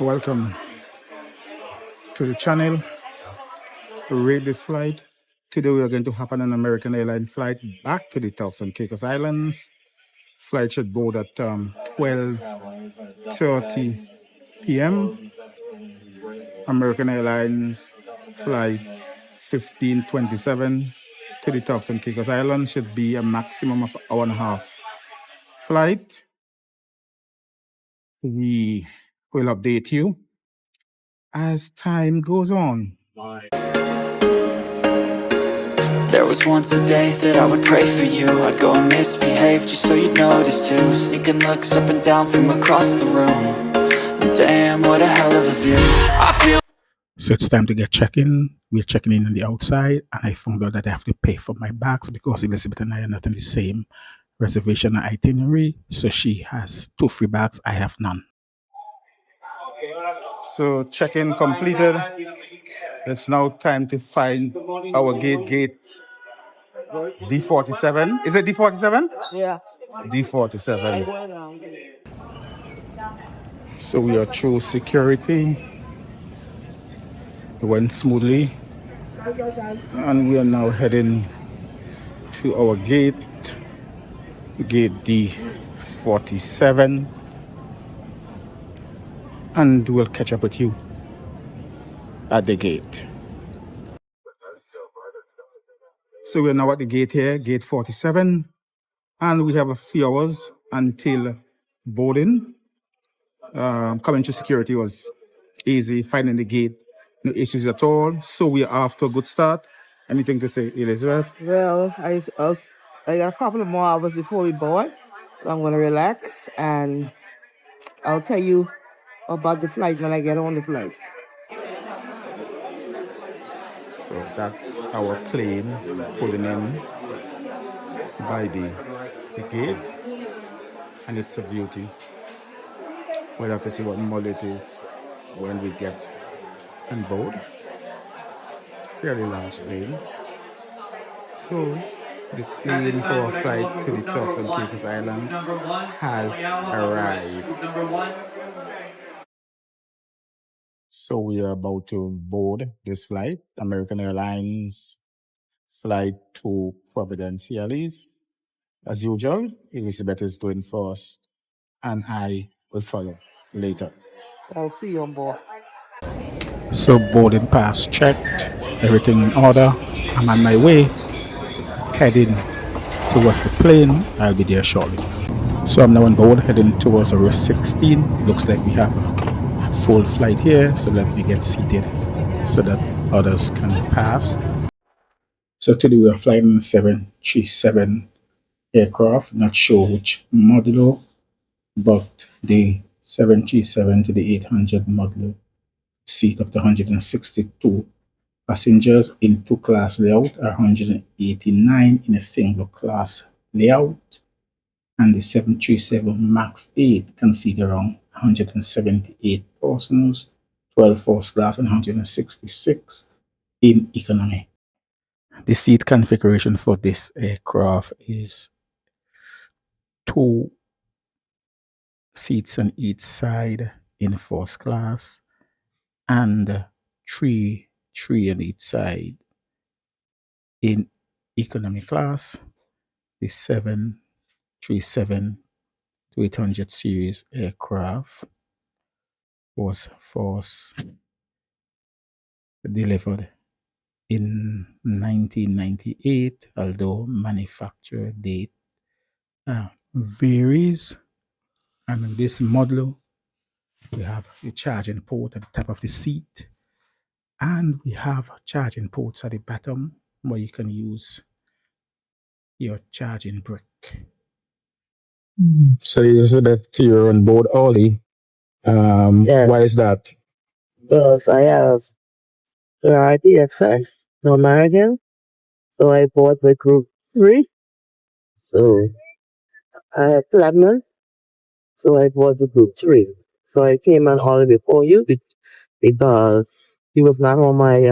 Welcome to the channel. Rate this flight. Today we are going to hop on an American Airlines flight back to the Turks and Caicos Islands. Flight should board at 12:30 p.m. American Airlines flight 1527 to the Turks and Caicos Islands should be a maximum of an hour and a half flight. We will update you as time goes on. There was once a day that I would pray for you. I'd go and misbehave just so you'd notice too. Sneaking looks up and down from across the room. Damn, what a hell of a view. I feel. So it's time to get check-in. We're checking in on the outside, and I found out that I have to pay for my bags because Elizabeth and I are not in the same reservation or itinerary. So she has 2 free bags. I have none. So check-in completed. It's now time to find our gate D47. Is it D47? Yeah. D47. So we are through security. It went smoothly. And we are now heading to our gate D47. And we'll catch up with you at the gate. So we're now at the gate here, gate 47. And we have a few hours until boarding. Coming to security was easy, finding the gate, no issues at all. So we are off to a good start. Anything to say, Elizabeth? Well, I got a couple of more hours before we board, so I'm going to relax and I'll tell you about the flight when I get on the flight. So that's our plane pulling in by the gate, and it's a beauty. We'll have to see what model it is when we get on board. Fairly large plane. So the plane for our flight to the Turks and Caicos Islands has arrived. So we are about to board this flight, American Airlines flight to Providenciales. As usual, Elizabeth is going first, and I will follow later. I'll see you on board. So boarding pass checked, everything in order. I'm on my way, heading towards the plane. I'll be there shortly. So I'm now on board, heading towards row 16. Looks like we have a full flight here, so let me get seated so that others can pass. So today we are flying a 737 aircraft, not sure which model, but the 737 to the 800 model, seat up to 162 passengers in 2-class layout, 189 in a single class layout, and the 737 MAX 8 can seat around 178 persons, 12 first class and 166 in economy. The seat configuration for this aircraft is 2 seats on each side in first class and 3 on each side in economy class. The 737-800 series aircraft was first delivered in 1998, although manufacture date varies. And in this model, we have a charging port at the top of the seat, and we have charging ports at the bottom where you can use your charging brick. So Elizabeth, you're on board early. Yes. Why is that? Because I have priority access to American, so I bought with group 3. So I have platinum, so I bought with group 3. So I came on all before you because he was not on my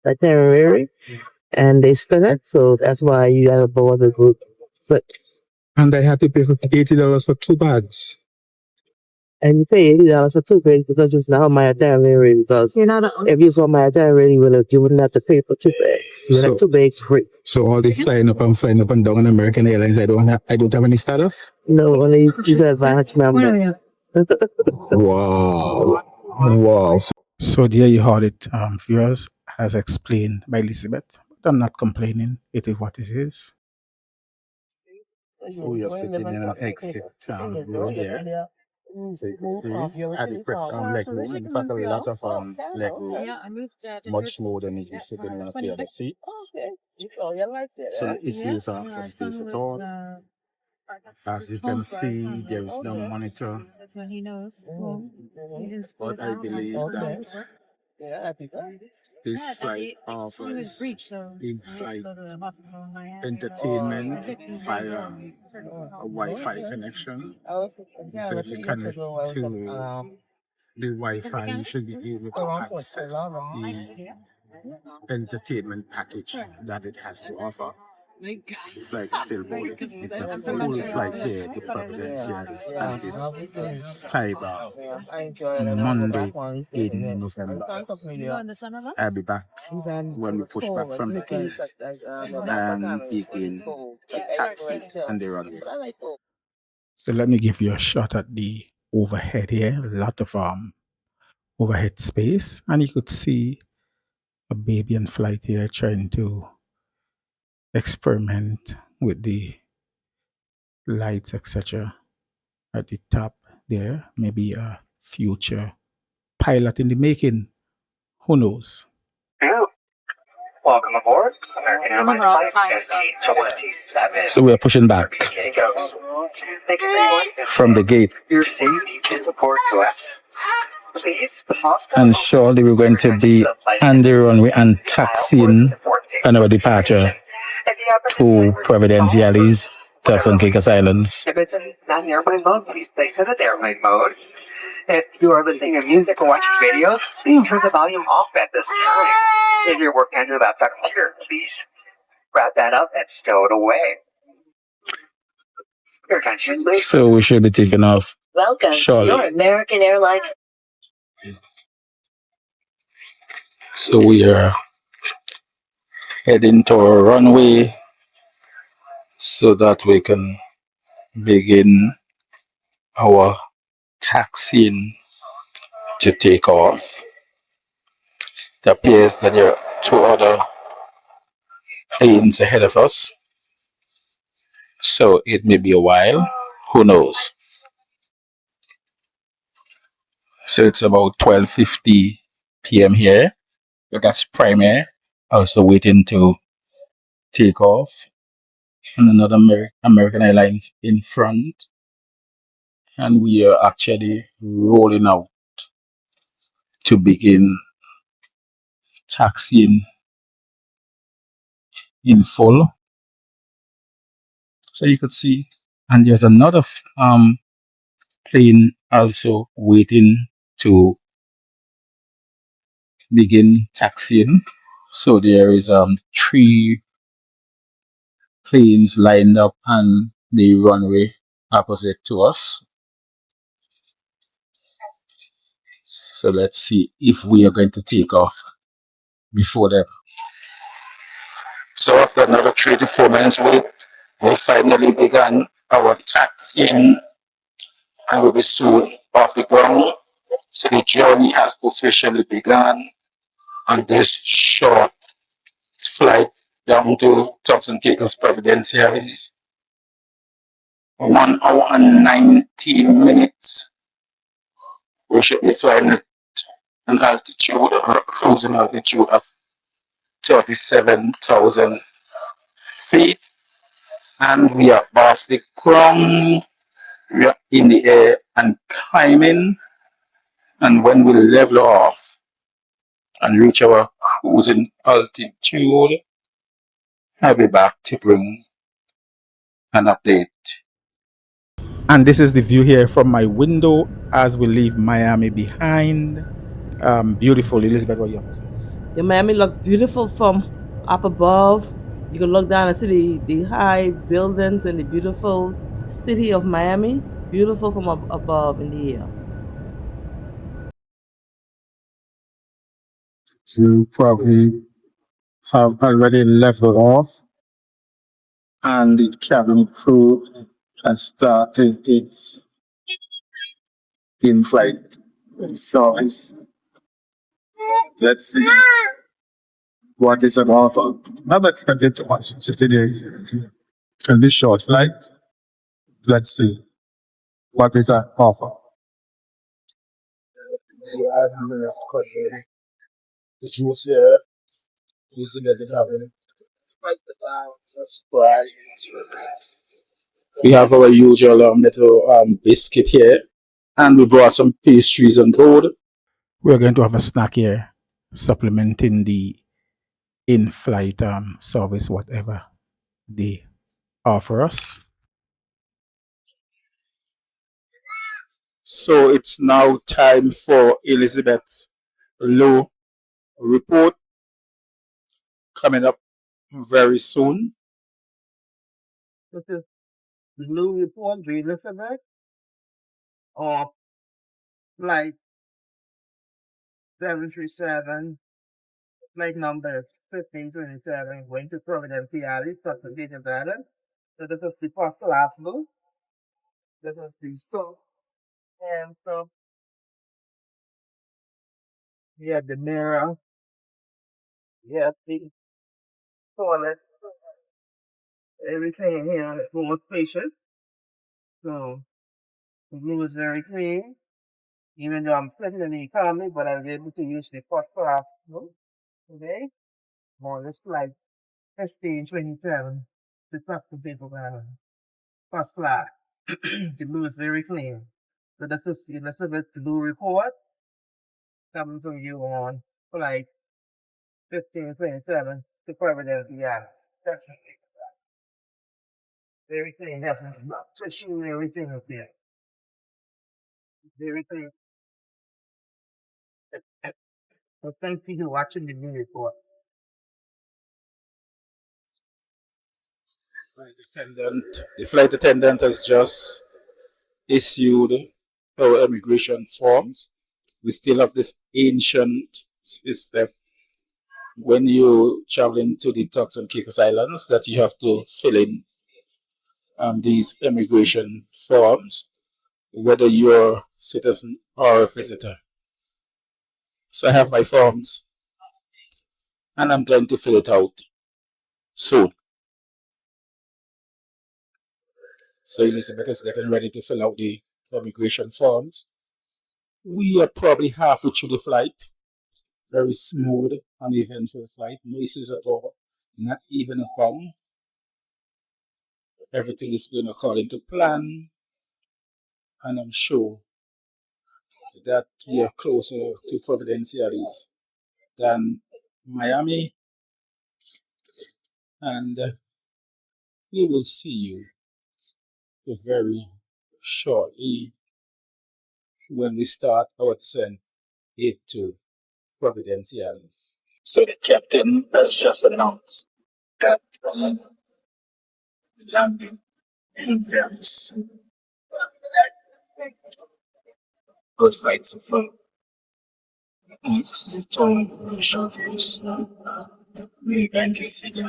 itinerary, and they split it, so that's why you got to board with group 6. And I had to pay for $80 for 2 bags. And you pay $80 for two bags because it's not my itinerary. Because if you saw my itinerary, you wouldn't have to pay for two bags. You would have two bags free. So all the flying up and down on American Airlines, I don't have any status. No, only you said advantage member. Wow. Wow. So there you heard it, viewers, as explained by Elizabeth. But I'm not complaining. It is what it is. So we are sitting in an exit row here. So you can see adequate leg room. In fact, a lot of leg room. Much more than if you sit in one of the other seats. So the issues are for space at all. As you can see, there is no monitor. But I believe that this flight offers in-flight entertainment via a Wi-Fi connection. So if you connect to the Wi-Fi, you should be able to access the entertainment package that it has to offer. The flight is still boarding. It's a full flight here to Providenciales and this Cyber Monday in November. I'll be back when we push back from the gate and begin to taxi and the runway. So let me give you a shot at the overhead here. A lot of overhead space, and you could see a baby in flight here trying to experiment with the lights, etc. At the top there, maybe a future pilot in the making. Who knows? Welcome aboard American Airlines Flight ST-27. So we're pushing back from the gate. Your safety is important to us. Please pause. And surely we're going to be on the runway and taxiing on our departure to Providenciales, Turks and Caicos Islands. If it's not in airplane mode, please place it in airplane mode. If you are listening to music or watching videos, please turn the volume off at this time. If you're working on your laptop computer, please wrap that up and stow it away. Your attention, please. So we should be taking off. Welcome Surely. to your American Airlines. So we are heading to our runway so that we can begin our taxiing to take off. It appears that there are two other planes ahead of us, so it may be a while. Who knows? So it's about 12:50 p.m. here. But that's prime air, also waiting to take off. And another American Airlines in front. And we are actually rolling out to begin taxiing in full. So you could see, and there's another plane also waiting to begin taxiing. So there is 3 planes lined up on the runway opposite to us. So let's see if we are going to take off before them. So after another 3 to 4 minutes wait, we finally began our taxiing and will be soon off the ground. So the journey has officially begun on this short flight down to Turks and Caicos Providenciales. 1 hour and 19 minutes. We should be flying at an altitude or cruising altitude of 37,000 feet. And we are off the ground. We are in the air and climbing. And when we level off and reach our cruising altitude, I'll be back to bring an update. And this is the view here from my window as we leave Miami behind. Beautiful. Elizabeth, what you have to say? The Miami look beautiful from up above. You can look down and see the high buildings and the beautiful city of Miami. Beautiful from above in the air. to probably have already leveled off, and the cabin crew has started its in-flight service. Let's see what is on offer. I'm not expecting too much today. In this short flight, let's see what is on offer. So I have cut the juice here. Using the cabin. That's right. We have our usual little biscuit here, and we brought some pastries on board. We're going to have a snack here, supplementing the in-flight service, whatever they offer us. So it's now time for Elizabeth's Low report coming up very soon. This is the new report, Elizabeth, of flight 737, flight number 1527, going to Providenciales, Turks and Caicos Islands. So this is the first class blue. This is the so and so you have the mirror, you have the toilet, everything here is more spacious. So the blue is very clean. Even though I'm sitting in the economy, but I was able to use the first class blue today on this flight 1527 to Turks and Caicos Islands. First class. The blue is very clean. So this is the Elizabeth Blue report coming from you on flight 1527 to Providenciales. That's very clean. That's tissue, everything up there. Very clean. So thank you for watching the new report. The flight attendant has just issued our immigration forms. We still have this ancient system when you traveling to the Turks and Caicos Islands that you have to fill in these immigration forms, whether you're a citizen or a visitor. So I have my forms, and I'm going to fill it out soon. So Elizabeth is getting ready to fill out the immigration forms. We are probably halfway through the flight. Very smooth and eventful flight. No issues at all. Not even a bump. Everything is going according to plan. And I'm sure that we are closer to Providenciales than Miami. And we will see you very shortly when we start our descent into Providenciales. So the captain has just announced that landing in very soon. Good flight so far. This is the time shuttles. We're going to see the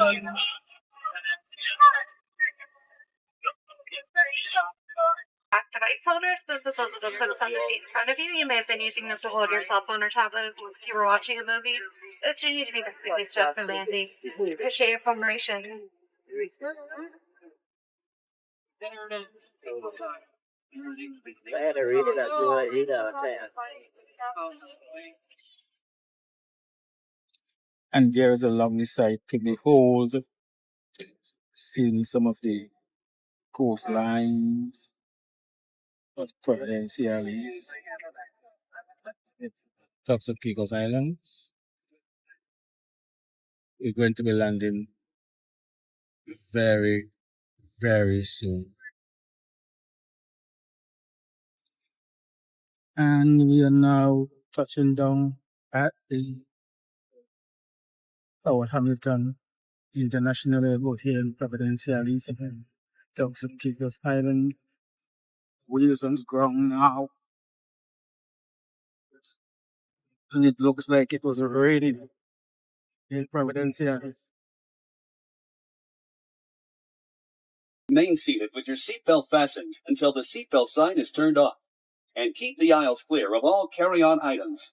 device holders. Those are the clips on the seat in front of you. You may have been using them to hold your cell phone or tablet if you were watching a movie. Those should need to be completely strapped for landing. Appreciate your cooperation. I had to read it up to it, and there is a lovely sight to behold, seeing some of the coastlines of Providenciales, Turks and Caicos Islands. We're going to be landing very, very soon. And we are now touching down at the Howard Hamilton International Airport here in Providenciales, Turks and Caicos Island. Wheels on the ground now. and it looks like it was raining in Providenciales. Remain seated with your seatbelt fastened until the seatbelt sign is turned off. And keep the aisles clear of all carry-on items.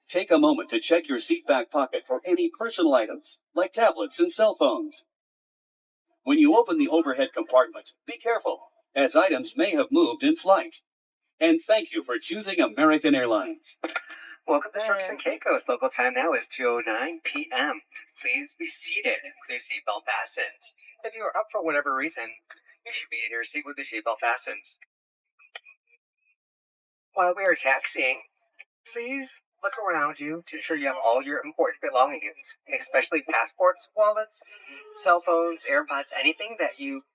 Take a moment to check your seat back pocket for any personal items, like tablets and cell phones. When you open the overhead compartment, be careful, as items may have moved in flight. And thank you for choosing American Airlines. Welcome to Turks and Caicos. Local time now is 2:09 p.m. Please be seated with your seatbelt fastened. If you are up for whatever reason, you should be in your seat with the seatbelt fastened. While we are taxiing, please look around you to ensure you have all your important belongings, especially passports, wallets, cell phones, AirPods, anything that you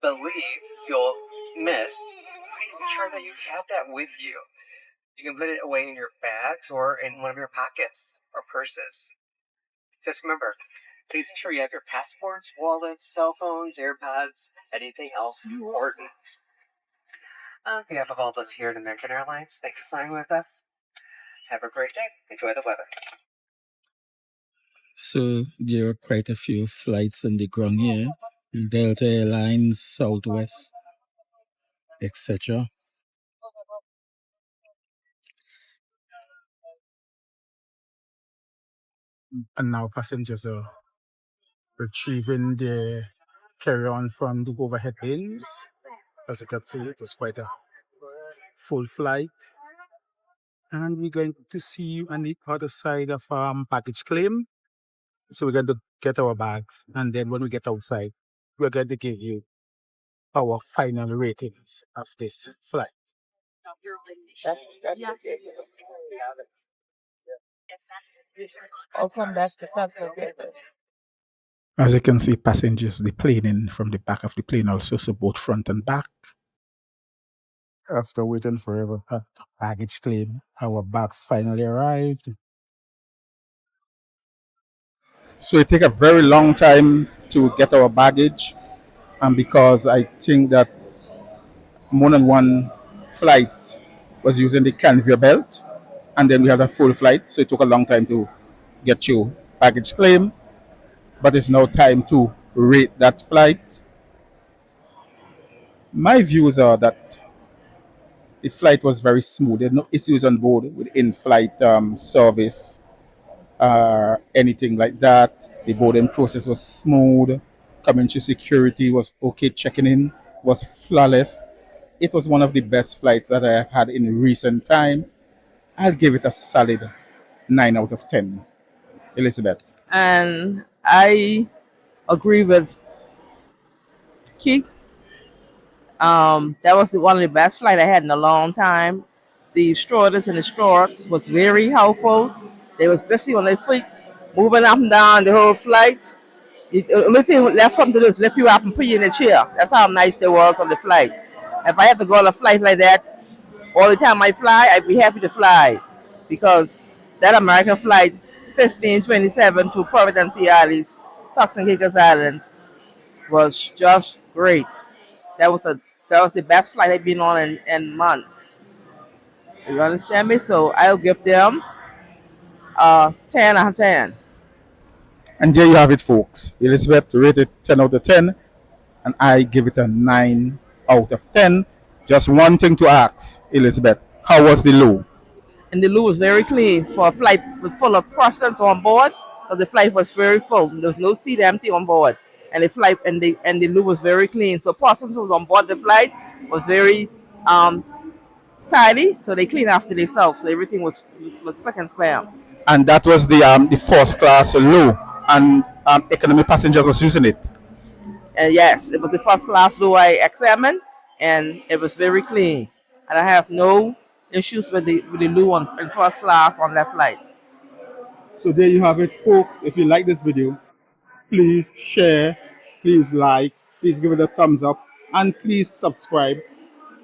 believe you'll miss. Please ensure that you have that with you. You can put it away in your bags or in one of your pockets or purses. Just remember, please ensure you have your passports, wallets, cell phones, AirPods, anything else important. On behalf of all of us here at American Airlines, thanks for flying with us. Have a great day. Enjoy the weather. So there are quite a few flights on the ground here. Delta Airlines, Southwest, etc. And now passengers are retrieving their carry-on from the overhead bins. As you can see, it was quite a full flight. And we're going to see you on the other side of package claim. So we're going to get our bags, and then when we get outside, we're going to give you our final ratings of this flight. I'll come back to Casablanca. As you can see, passengers deplaning from the back of the plane also, so both front and back. After waiting forever at baggage claim, our bags finally arrived. So it took a very long time to get our baggage, and because I think that more than one flight was using the conveyor belt, and then we had a full flight, so it took a long time to get your baggage claim. But it's now time to rate that flight. My views are that the flight was very smooth. There are no issues on board with in-flight service or anything like that. The boarding process was smooth. Coming to security was okay. Checking in was flawless. It was one of the best flights that I have had in recent time. I'll give it a solid 9 out of 10. Elizabeth. And I agree with Keith. That was one of the best flight I had in a long time. The stewardess and the stewards was very helpful. They was busy on their feet, moving up and down the whole flight. The only thing left for them to do is lift you up and put you in a chair. That's how nice they was on the flight. If I had to go on a flight like that all the time I fly, I'd be happy to fly, because that American flight 1527 to Providenciales, Turks and Caicos Islands, was just great. That was the best flight I've been on in months. You understand me? So I'll give them 10 out of 10. And there you have it, folks. Elizabeth rated 10 out of 10, and I give it a 9 out of 10. Just one thing to ask, Elizabeth. How was the loo? And the loo was very clean for a flight full of persons on board, because the flight was very full. There was no seat empty on board. And the flight and the loo was very clean. So persons who was on board the flight was very tidy, so they cleaned after themselves. So everything was spick and span. And that was the first class loo, and economy passengers was using it. And yes, it was the first class loo I examined, and it was very clean. And I have no issues with the loo in first class on that flight. So there you have it, folks. If you like this video, please share, please like, please give it a thumbs up, and please subscribe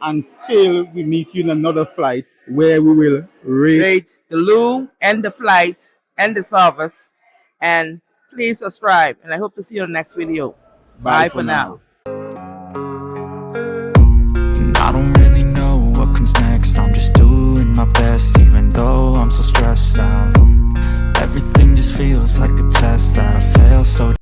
until we meet you in another flight where we will rate the loo and the flight and the service. And please subscribe. And I hope to see you in the next video. Bye for now. I don't really know what comes next. I'm just doing my best, even though I'm so like a test that I fail so